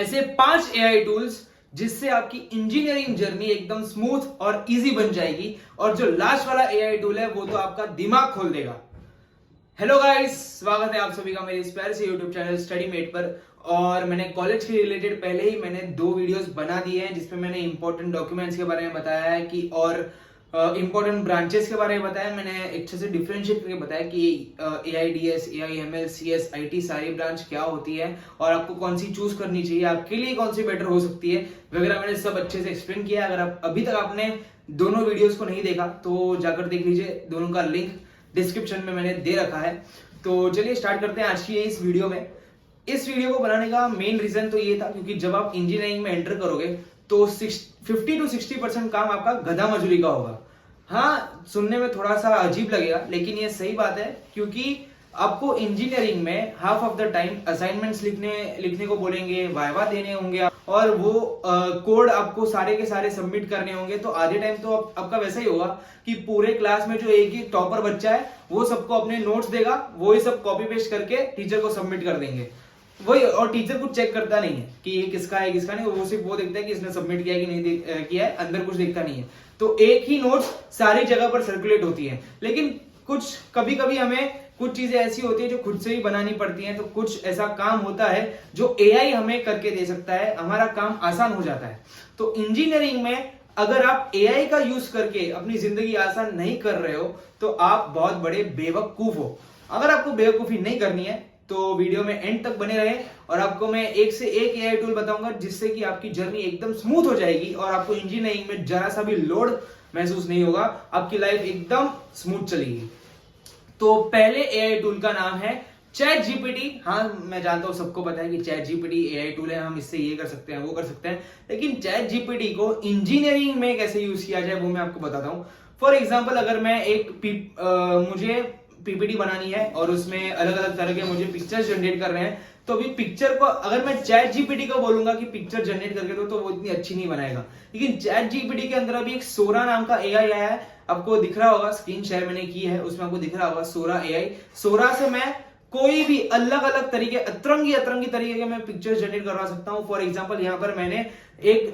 ऐसे 5 AI tools जिससे आपकी इंजीनियरिंग जर्नी एकदम स्मूथ और इजी बन जाएगी। और जो लास्ट वाला एआई टूल है वो तो आपका दिमाग खोल देगा। हेलो गाइस, स्वागत है आप सभी का मेरे इस प्यारे से यूट्यूब चैनल स्टडी मेट पर। और मैंने कॉलेज के रिलेटेड पहले ही मैंने 2 वीडियोस बना दिए हैं जिसमें मैंने इंपॉर्टेंट डॉक्यूमेंट्स के बारे में बताया है कि और इंपॉर्टेंट ब्रांचेस के बारे में बताया। मैंने अच्छे से डिफरेंशिएट करके बताया कि AIDS, AIML, CS, IT सारी ब्रांच क्या होती है और आपको कौन सी चूज करनी चाहिए, आपके लिए कौन सी बेटर हो सकती है वगैरह। मैंने सब अच्छे से एक्सप्लेन किया। अगर आप अभी तक आपने दोनों वीडियोस को नहीं देखा तो जाकर देख लीजिए, दोनों का लिंक डिस्क्रिप्शन में मैंने दे रखा है। तो चलिए स्टार्ट करते हैं आज की इस वीडियो में। इस वीडियो को बनाने का मेन रीजन तो ये था क्योंकि जब आप इंजीनियरिंग में एंटर करोगे तो 50 to 60% काम आपका गधा मजदूरी का होगा। हाँ, सुनने में थोड़ा सा अजीब लगेगा लेकिन ये सही बात है क्योंकि आपको इंजीनियरिंग में half of the time assignments लिखने को बोलेंगे, वाइवा देने होंगे और वो कोड आपको सारे के सारे सबमिट करने होंगे। तो आधे टाइम तो आपका वैसा ही होगा कि पूरे क्लास में जो एक ही टॉपर बच्चा है वो सबको अपने नोट्स देगा, वो ही सब कॉपी पेस्ट करके टीचर को सबमिट कर देंगे वही। और टीचर कुछ चेक करता नहीं है कि ये किसका है किसका नहीं, वो सिर्फ वो देखता है कि इसने सबमिट किया है कि नहीं किया है, अंदर कुछ देखता नहीं है। तो एक ही नोट्स सारी जगह पर सर्कुलेट होती है। लेकिन कुछ कभी कभी हमें कुछ चीजें ऐसी होती है जो खुद से ही बनानी पड़ती हैं। तो कुछ ऐसा काम होता है जो AI हमें करके दे सकता है, हमारा काम आसान हो जाता है। तो इंजीनियरिंग में अगर आप AI का यूज करके अपनी जिंदगी आसान नहीं कर रहे हो तो आप बहुत बड़े बेवकूफ हो। अगर आपको बेवकूफी नहीं करनी है तो वीडियो में एंड तक बने रहे और आपको मैं एक से एक AI टूल बताऊंगा जिससे कि आपकी जर्नी एकदम स्मूथ हो जाएगी और आपको इंजीनियरिंग में जरा सा भी लोड महसूस नहीं होगा, आपकी लाइफ एकदम स्मूथ चलेगी। तो पहले AI टूल का नाम है चैट जीपीटी। हाँ, मैं जानता हूं सबको पता है कि चैट जीपीटी AI टूल है, हम इससे ये कर सकते हैं वो कर सकते हैं, लेकिन चैट जीपीटी को इंजीनियरिंग में कैसे यूज किया जाए वो मैं आपको बताता हूं। फॉर एग्जाम्पल, अगर मैं मुझे पीपीटी बनानी है और उसमें अलग अलग तरह के मुझे पिक्चर्स जनरेट कर रहे हैं, तो अभी पिक्चर को अगर मैं चैट जीपीटी को बोलूंगा कि पिक्चर जनरेट करके दो तो वो इतनी अच्छी नहीं बनाएगा। लेकिन चैट जीपीटी के अंदर अभी एक सोरा नाम का AI आया है, आपको दिख रहा होगा, स्क्रीन शेयर मैंने की है, उसमें आपको दिख रहा होगा सोरा AI। सोरा से मैं कोई भी अलग अलग तरीके अतरंगी तरीके के मैं पिक्चर्स जनरेट करवा सकता हूं। फॉर एग्जांपल, यहां पर मैंने एक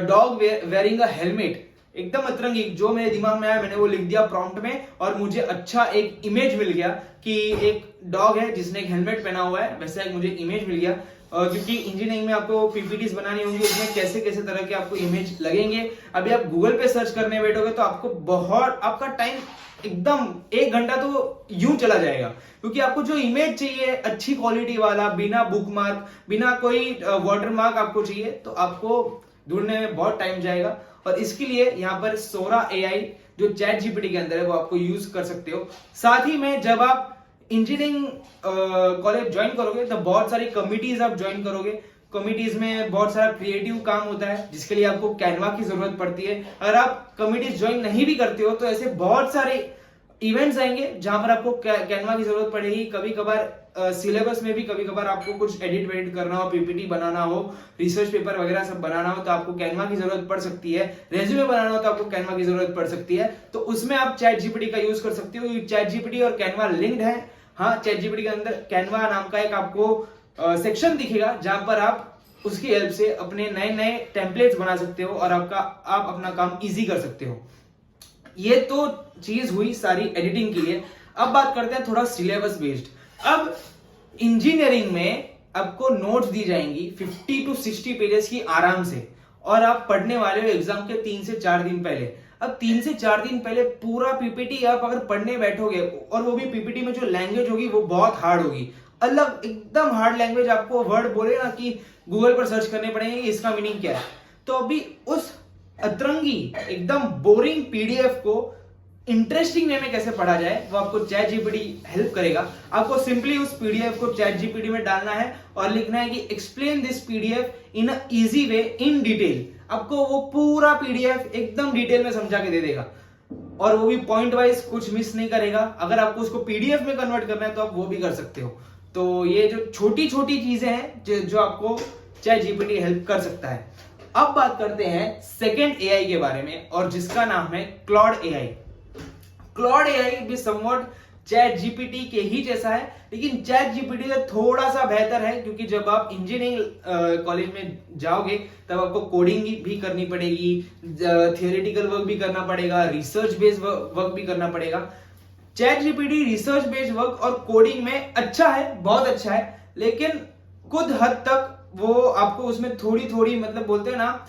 डॉग वेयरिंग अ हेलमेट, एकदम अतरंगी जो मेरे दिमाग में आया मैंने वो लिख दिया प्रॉम्प्ट में और मुझे अच्छा एक इमेज मिल गया कि एक डॉग है जिसने एक हेलमेट पहना हुआ है, वैसा एक मुझे इमेज मिल गया। क्योंकि इंजीनियरिंग में आपको पीपीटीज बनानी होंगी, उसमें कैसे कैसे तरह के आपको इमेज लगेंगे। अभी आप गूगल पे सर्च करने बैठोगे तो आपको बहुत आपका टाइम एकदम 1 घंटा तो यूं चला जाएगा क्योंकि आपको जो इमेज चाहिए अच्छी क्वालिटी वाला, बिना बुकमार्क, बिना कोई वाटरमार्क आपको चाहिए, तो आपको ढूंढने में बहुत टाइम जाएगा। और इसके लिए यहाँ पर सोरा AI जो चैट जीपीटी के अंदर है वो आपको यूज कर सकते हो। साथ ही में जब आप इंजीनियरिंग कॉलेज ज्वाइन करोगे तो बहुत सारी कमिटीज आप ज्वाइन करोगे। कमिटीज में बहुत सारा क्रिएटिव काम होता है जिसके लिए आपको कैनवा की जरूरत पड़ती है। अगर आप कमिटीज ज्वाइन नहीं भी करते हो तो ऐसे बहुत सारे इवेंट्स आएंगे जहां पर आपको कैनवा की जरूरत पड़ेगी। कभी कभार सिलेबस में भी कभी कभार आपको कुछ एडिट वेडिट करना हो, पीपीटी बनाना हो, रिसर्च पेपर वगैरह सब बनाना हो तो आपको कैनवा की जरूरत पड़ सकती है। रेज्यूमे बनाना हो तो आपको कैनवा की जरूरत पड़ सकती है। तो उसमें आप चैट जीपीटी का यूज कर सकते हो। चैट जीपीटी और कैनवा लिंक्ड है। हाँ, चैट जीपीटी के अंदर कैनवा नाम का एक आपको सेक्शन दिखेगा जहां पर आप उसकी हेल्प से अपने नए नए टेम्पलेट्स बना सकते हो और आप अपना काम इजी कर सकते हो। ये तो चीज हुई सारी एडिटिंग के लिए। अब बात करते हैं थोड़ा सिलेबस बेस्ड। अब इंजीनियरिंग में आपको नोट्स दी जाएंगी 50 to 60 पेजेस की आराम से और आप पढ़ने वाले हो एग्जाम के 3 से 4 दिन पहले। अब 3 से 4 दिन पहले पूरा पीपीटी आप अगर पढ़ने बैठोगे और वो भी पीपीटी में जो लैंग्वेज होगी वो बहुत हार्ड होगी, अलग एकदम हार्ड लैंग्वेज, आपको वर्ड बोले ना कि गूगल पर सर्च करने पड़ेंगे इसका मीनिंग क्या है। तो अभी उस अतरंगी एकदम बोरिंग पीडीएफ को इंटरेस्टिंग वे में कैसे पढ़ा जाए वो आपको चैट जीपीटी हेल्प करेगा। आपको सिंपली उस पीडीएफ को चैट जीपीटी में डालना है और लिखना है कि explain this PDF in a easy way in detail. आपको वो पूरा पीडीएफ एकदम डिटेल में समझा के दे देगा और वो भी पॉइंट वाइज, कुछ मिस नहीं करेगा। अगर आपको उसको पीडीएफ में कन्वर्ट करना है तो आप वो भी कर सकते हो। तो ये जो छोटी छोटी चीजें हैं जो आपको चैट जीपीटी हेल्प कर सकता है। अब बात करते हैं सेकंड AI के बारे में और जिसका नाम है क्लॉड AI। क्लॉड AI भी समवॉट चैट जीपीटी के ही जैसा है, लेकिन चैट जीपीटी से थोड़ा सा बेहतर है, क्योंकि जब आप इंजीनियरिंग कॉलेज में जाओगे तब आपको कोडिंग भी करनी पड़ेगी, थियोरेटिकल वर्क भी करना पड़ेगा, रिसर्च बेस्ड वर्क भी करना पड़ेगा। Chat GPT research based work और कोडिंग में अच्छा है, बहुत अच्छा है, लेकिन कुछ हद तक वो आपको उसमें थोड़ी थोड़ी मतलब बोलते हैं ना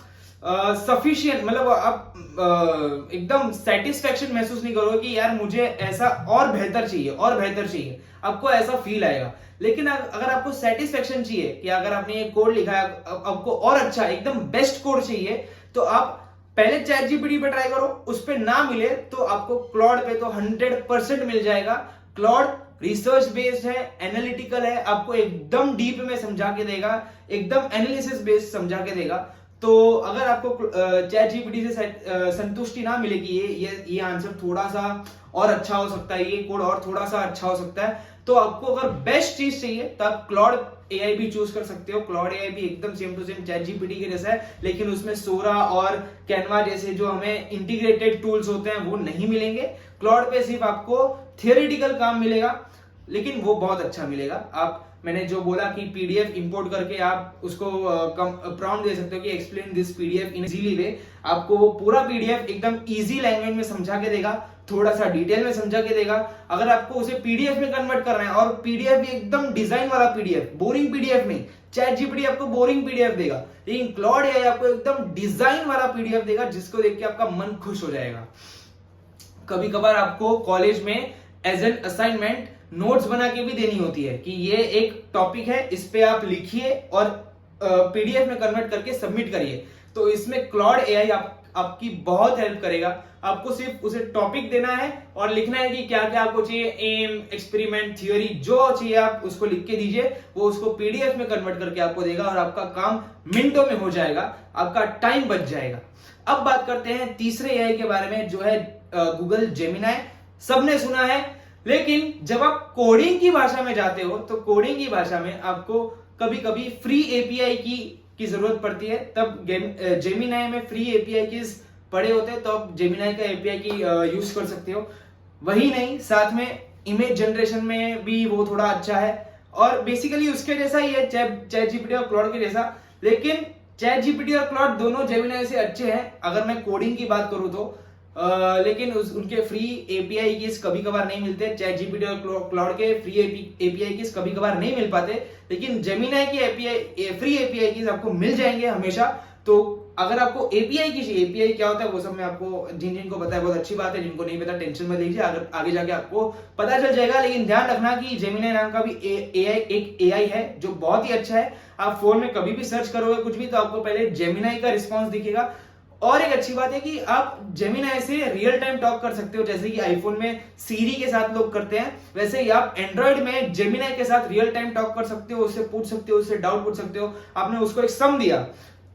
सफिशिएंट, मतलब आप एकदम सेटिस्फेक्शन महसूस नहीं करोगे कि यार मुझे ऐसा और बेहतर चाहिए और बेहतर चाहिए, आपको ऐसा फील आएगा। लेकिन अगर आपको सेटिस्फेक्शन चाहिए कि अगर आपने ये कोड लिखा है आपको और अच्छा एकदम बेस्ट कोड चाहिए, तो आप पहले चैट जीपीटी पे ट्राई करो, उस पे ना मिले तो आपको क्लॉड पे तो 100% मिल जाएगा। क्लॉड रिसर्च बेस्ड है, एनालिटिकल है, आपको एकदम डीप में समझा के देगा, एकदम एनालिसिस बेस्ड समझा के देगा। तो अगर आपको चैट जीपीटी से संतुष्टि ना मिले कि ये आंसर थोड़ा सा और अच्छा हो सकता है, ये कोड और थोड़ा सा अच्छा हो सकता है, तो आपको अगर बेस्ट चीज चाहिए तो आप क्लॉड एआई भी चूज कर सकते हो। क्लॉड एआई भी एकदम same to same ChatGPT के जैसा है, लेकिन उसमें सोरा और कैनवा जैसे जो हमें इंटीग्रेटेड टूल्स होते हैं वो नहीं मिलेंगे। क्लॉड पे सिर्फ आपको थियोरेटिकल काम मिलेगा, लेकिन वो बहुत अच्छा मिलेगा। आप मैंने जो बोला कि पीडीएफ इंपोर्ट करके आप उसको प्रॉम्प्ट दे सकते हो कि explain this PDF in easily way, आपको वो पूरा पीडीएफ एकदम इजी लैंग्वेज में समझा के देगा, थोड़ा सा डिटेल में समझा के देगा। अगर आपको उसे पीडीएफ में कन्वर्ट करना है, और पीडीएफ भी एकदम डिजाइन वाला पीडीएफ, बोरिंग पीडीएफ नहीं। चैट जीपीटी आपको बोरिंग पीडीएफ देगा, लेकिन क्लॉड एआई आपको एकदम डिजाइन वाला पीडीएफ देगा, जिसको देख के आपका मन खुश हो जाएगा। कभी कभार आपको कॉलेज में एज एन असाइनमेंट नोट्स बना के भी देनी होती है कि ये एक टॉपिक है, इस पे आप लिखिए और पीडीएफ में कन्वर्ट करके सबमिट करिए। तो इसमें क्लॉड एआई आपकी बहुत हेल्प करेगा। आपको सिर्फ उसे टॉपिक देना है और लिखना है कि क्या क्या आपको चाहिए, एम, एक्सपेरिमेंट, थ्योरी, जो चाहिए आप उसको लिख के दीजिए, वो उसको पीडीएफ में कन्वर्ट करके आपको देगा और आपका काम मिनटों में हो जाएगा, आपका टाइम बच जाएगा। अब बात करते हैं तीसरे एआई के बारे में, जो है गूगल जेमिनाई। सबने सुना है, लेकिन जब आप कोडिंग की भाषा में जाते हो तो कोडिंग की भाषा में आपको कभी कभी फ्री एपीआई की जरूरत पड़ती है। तब जेमिनाई में फ्री एपीआई की पड़े होते हैं, तो आप जेमिनाई का एपीआई की यूज कर सकते हो। वही नहीं, साथ में इमेज जनरेशन में भी वो थोड़ा अच्छा है, और बेसिकली उसके जैसा ही है चैट जीपीटी और क्लॉड के जैसा। लेकिन चैट जीपीटी और क्लॉड दोनों जेमिनाई से अच्छे हैं अगर मैं कोडिंग की बात करूं तो। लेकिन उनके फ्री एपीआई कीज कभी कभार नहीं मिलते। चैट जीपीटी और क्लाउड के फ्री एपीआई कीज कभी कभार नहीं मिल पाते, लेकिन जेमिनाई की फ्री एपीआई कीज आपको मिल जाएंगे हमेशा। तो अगर आपको एपीआई की चाहिए, एपीआई क्या होता है वो सब मैं आपको, जिनको पता है बहुत अच्छी बात है, जिनको नहीं पता टेंशन मत लीजिए, अगर आगे जाके आपको पता चल जाएगा। लेकिन ध्यान रखना कि जेमिनाई नाम का भी एक एआई है जो बहुत ही अच्छा है। आप फोन में कभी भी सर्च करोगे कुछ भी, तो आपको पहले जेमिनाई का रिस्पॉन्स दिखेगा। और एक अच्छी बात है कि आप जेमिनाई से रियल टाइम टॉक कर सकते हो, जैसे कि आईफोन में सीरी के साथ लोग करते हैं, वैसे ही आप एंड्रॉइड में जेमिनाई के साथ रियल टाइम टॉक कर सकते हो, उससे पूछ सकते हो, उससे डाउट पूछ सकते हो। आपने उसको एक सम दिया,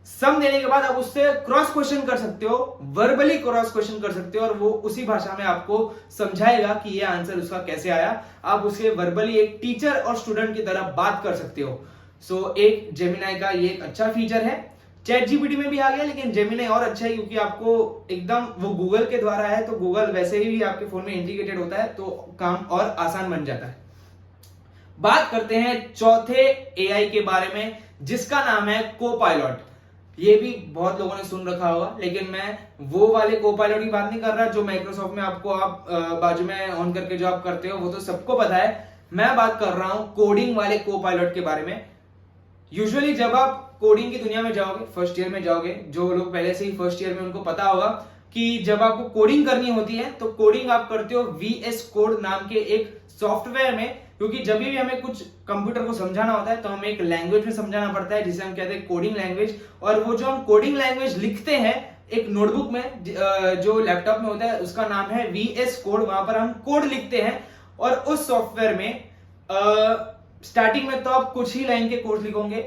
सम देने के बाद आप उससे क्रॉस क्वेश्चन कर सकते हो, वर्बली क्रॉस क्वेश्चन कर सकते हो, और वो उसी भाषा में आपको समझाएगा कि ये आंसर उसका कैसे आया। आप उसके वर्बली एक टीचर और स्टूडेंट की तरह बात कर सकते हो। सो एक जेमिनाई का ये एक अच्छा फीचर है। चैट जीपीटी में भी आ गया, लेकिन जेमिनाई और अच्छा है क्योंकि आपको एकदम वो गूगल के द्वारा है, तो गूगल वैसे ही भी आपके फोन में इंटीग्रेटेड होता है, तो काम और आसान बन जाता है। बात करते हैं चौथे एआई के बारे में, जिसका नाम है कोपायलट। ये भी बहुत लोगों ने सुन रखा होगा, लेकिन मैं वो वाले कोपायलट की बात नहीं कर रहा जो माइक्रोसॉफ्ट में आपको आप बाजू में ऑन करके जो आप करते हो, वो तो सबको पता है। मैं बात कर रहा हूं कोडिंग वाले कोपायलट के बारे में। यूजुअली जब आप कोडिंग की दुनिया में जाओगे, फर्स्ट ईयर में जाओगे, जो लोग पहले से ही फर्स्ट ईयर में उनको पता होगा कि जब आपको कोडिंग करनी होती है तो कोडिंग आप करते हो VS कोड नाम के एक सॉफ्टवेयर में, क्योंकि जब भी हमें कुछ कंप्यूटर को समझाना होता है तो हमें एक लैंग्वेज में समझाना पड़ता है, जिसे हम कहते हैं कोडिंग लैंग्वेज। और वो जो हम कोडिंग लैंग्वेज लिखते हैं एक नोटबुक में जो लैपटॉप में होता है, उसका नाम है VS कोड। वहां पर हम कोड लिखते हैं, और उस सॉफ्टवेयर में स्टार्टिंग में तो आप कुछ ही लाइन के कोड्स लिखोगे,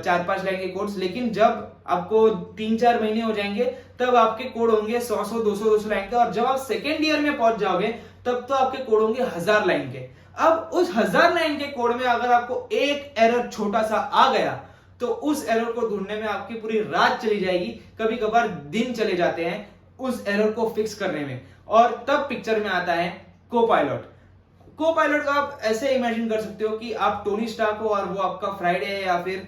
4-5 लाइन के कोड्स, लेकिन जब आपको 3-4 महीने हो जाएंगे तब आपके कोड होंगे 100-100, 200-200 लाइन के, और जब आप सेकेंड ईयर में पहुंच जाओगे तब तो आपके कोड होंगे 1000 लाइन के। अब उस 1000 लाइन के कोड में अगर आपको एक एरर छोटा सा आ गया तो उस एरर को ढूंढने में आपकी पूरी रात चली जाएगी, कभी कभार दिन चले जाते हैं उस एरर को फिक्स करने में। और तब पिक्चर में आता है कोपायलट। को पायलट का आप ऐसे इमेजिन कर सकते हो कि आप टोनी स्टार्क हो और वो आपका फ्राइडे है या फिर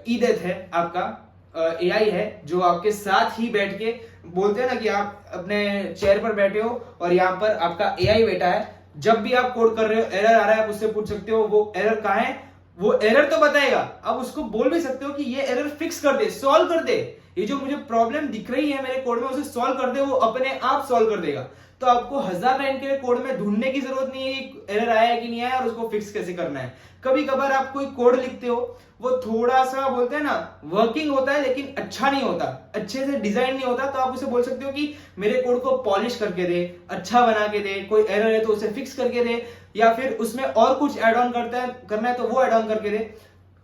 ईडेथ है, आपका एआई है जो आपके साथ ही बैठ के बोलते हैं ना कि आप अपने चेयर पर बैठे हो और यहाँ पर आपका एआई बैठा है। जब भी आप कोड कर रहे हो, एरर आ रहा है, आप उससे पूछ सकते हो वो एरर कहाँ है, वो एरर तो बताएगा। आप उसको बोल भी सकते हो कि ये एरर फिक्स कर दे, सॉल्व कर दे, ये जो मुझे प्रॉब्लम दिख रही है मेरे कोड में उसे सॉल्व कर दे, वो अपने आप सॉल्व कर देगा। तो आपको 1000 लाइन के कोड में ढूंढने की जरूरत नहीं है कि एरर आया है कि नहीं आया और उसको फिक्स कैसे करना है। कभी कभार आप कोई कोड लिखते हो, वो थोड़ा सा बोलते हैं ना वर्किंग होता है लेकिन अच्छा नहीं होता, अच्छे से डिजाइन नहीं होता, तो आप उसे बोल सकते हो कि मेरे कोड को पॉलिश करके दे, अच्छा बना के दे, कोई एरर है तो उसे फिक्स करके दे, या फिर उसमें और कुछ ऐड ऑन करना है तो वो ऐड ऑन करके दे।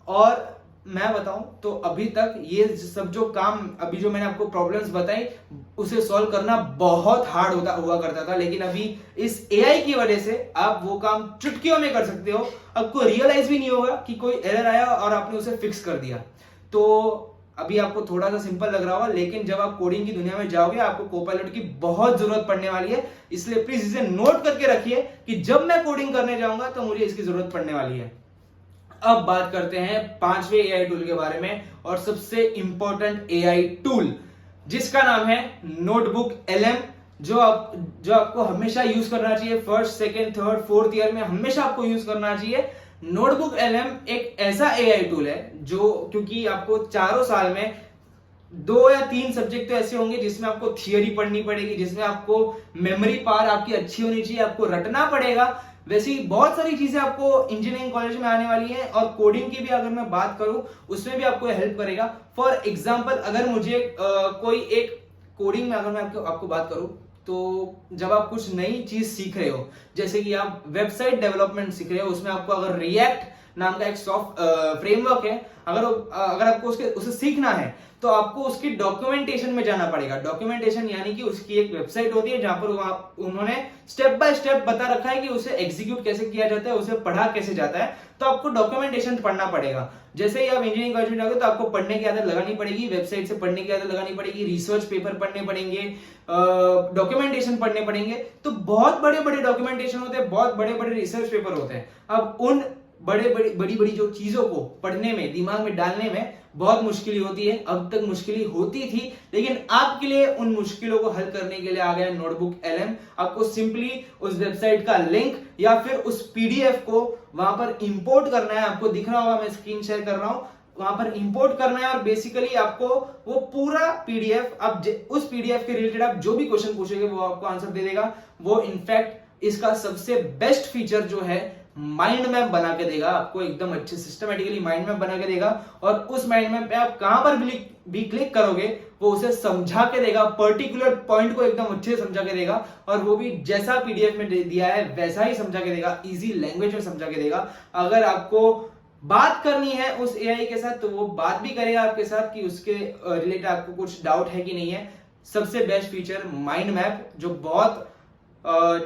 और मैं बताऊं तो अभी तक ये सब जो काम अभी जो मैंने आपको प्रॉब्लम्स बताई उसे सॉल्व करना बहुत हार्ड हुआ करता था, लेकिन अभी इस एआई की वजह से आप वो काम चुटकियों में कर सकते हो। आपको रियलाइज भी नहीं होगा कि कोई एरर आया और आपने उसे फिक्स कर दिया। तो अभी आपको थोड़ा सा सिंपल लग रहा होगा, लेकिन जब आप कोडिंग की दुनिया में जाओगे आपको कोपायलट की बहुत जरूरत पड़ने वाली है। इसलिए प्लीज इसे नोट करके रखिए कि जब मैं कोडिंग करने जाऊंगा तो मुझे इसकी जरूरत पड़ने वाली है। अब बात करते हैं 5वें एआई टूल के बारे में, और सबसे इंपॉर्टेंट एआई टूल जिसका नाम है नोटबुक एलएम, जो आपको हमेशा यूज करना चाहिए। First, second, third, fourth year में हमेशा आपको यूज करना चाहिए। नोटबुक एलएम एक ऐसा एआई टूल है जो, क्योंकि आपको चारों साल में 2 या 3 सब्जेक्ट तो ऐसे होंगे जिसमें आपको थियरी पढ़नी पड़ेगी, जिसमें आपको मेमोरी पावर आपकी अच्छी होनी चाहिए, आपको रटना पड़ेगा। वैसे ही बहुत सारी चीजें आपको इंजीनियरिंग कॉलेज में आने वाली है, और कोडिंग की भी अगर मैं बात करूं उसमें भी आपको हेल्प करेगा। फॉर एग्जांपल, अगर मुझे कोई एक कोडिंग में अगर मैं आपको बात करूं, तो जब आप कुछ नई चीज सीख रहे हो, जैसे कि आप वेबसाइट डेवलपमेंट सीख रहे हो, उसमें आपको अगर रिएक्ट नाम का एक सॉफ्ट फ्रेमवर्क है, अगर आपको उसे सीखना है तो आपको उसकी डॉक्यूमेंटेशन में जाना पड़ेगा। डॉक्यूमेंटेशन यानी कि उसकी एक वेबसाइट होती है जहां पर उन्होंने स्टेप बाय स्टेप बता रखा है कि उसे एग्जीक्यूट कैसे किया जाता है, उसे पढ़ा कैसे जाता है। तो आपको डॉक्यूमेंटेशन पढ़ना पड़ेगा। जैसे ही आप इंजीनियरिंग कॉलेज में जाओगे तो आपको पढ़ने की आदत लगानी पड़ेगी, वेबसाइट से पढ़ने की आदत लगानी पड़ेगी, रिसर्च पेपर पढ़ने पड़ेंगे, डॉक्यूमेंटेशन पढ़ने पड़ेंगे। तो बहुत बड़े बड़े डॉक्यूमेंटेशन होते हैं, बहुत बड़े बड़े रिसर्च पेपर होते हैं। अब उन बड़ी बड़ी जो चीजों को पढ़ने में, दिमाग में डालने में बहुत मुश्किल होती है। अब तक मुश्किल होती थी, लेकिन आपके लिए उन मुश्किलों को हल करने के लिए आ गया नोटबुक एलएम। आपको सिंपली उस वेबसाइट का लिंक या फिर उस पीडीएफ को वहां पर इंपोर्ट करना है। आपको दिख रहा होगा, मैं स्क्रीन शेयर कर रहा हूं, वहां पर इंपोर्ट करना है, और बेसिकली आपको वो पूरा पीडीएफ, अब उस पीडीएफ के रिलेटेड आप जो भी क्वेश्चन पूछेंगे वो आपको आंसर दे देगा। वो इनफैक्ट इसका सबसे बेस्ट फीचर जो है, माइंड मैप बना के देगा आपको, एकदम अच्छे सिस्टमेटिकली माइंड मैप बना के देगा। और उस माइंड मैप पे आप कहां पर भी क्लिक करोगे वो उसे समझा के देगा, पर्टिकुलर पॉइंट को एकदम अच्छे से समझा के देगा, और वो भी जैसा पीडीएफ में दिया है वैसा ही समझा के देगा, इजी लैंग्वेज में समझा के देगा। अगर आपको बात करनी है उस एआई के साथ तो वो बात भी करेगा आपके साथ कि उसके रिलेटेड आपको कुछ डाउट है कि नहीं है। सबसे बेस्ट फीचर माइंड मैप, जो बहुत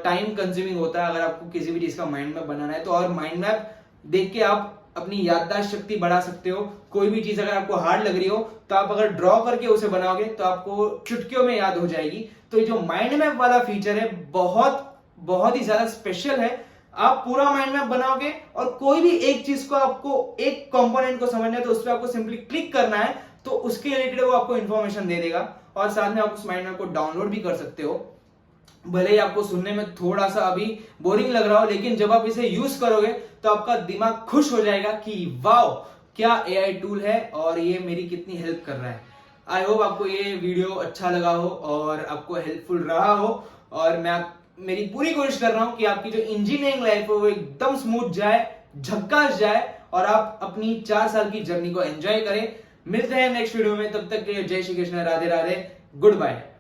टाइम कंज्यूमिंग होता है अगर आपको किसी भी चीज का माइंड मैप बनाना है तो। और माइंड मैप देख के आप अपनी याददाश्त शक्ति बढ़ा सकते हो। कोई भी चीज अगर आपको हार्ड लग रही हो तो आप अगर ड्रॉ करके उसे बनाओगे तो आपको चुटकियों में याद हो जाएगी। तो ये जो माइंड मैप वाला फीचर है बहुत ही ज्यादा स्पेशल है। आप पूरा माइंड मैप बनाओगे और कोई भी एक चीज को, आपको एक कंपोनेंट को समझना है तो उस पर आपको सिंपली क्लिक करना है तो उसके रिलेटेड वो आपको इंफॉर्मेशन दे देगा। और साथ में आप उस माइंड मैप को डाउनलोड भी कर सकते हो। भले ही आपको सुनने में थोड़ा सा अभी बोरिंग लग रहा हो, लेकिन जब आप इसे यूज करोगे तो आपका दिमाग खुश हो जाएगा कि वाओ क्या एआई टूल है और ये मेरी कितनी हेल्प कर रहा है। आई होप आपको ये वीडियो अच्छा लगा हो और आपको हेल्पफुल रहा हो। और मैं मेरी पूरी कोशिश कर रहा हूं कि आपकी जो इंजीनियरिंग लाइफ है वो एकदम स्मूथ जाए, झक्कास जाए, और आप अपनी 4 साल की जर्नी को एंजॉय करें। मिलते हैं नेक्स्ट वीडियो में, तब तक के लिए जय श्री कृष्ण, राधे राधे, गुड बाय।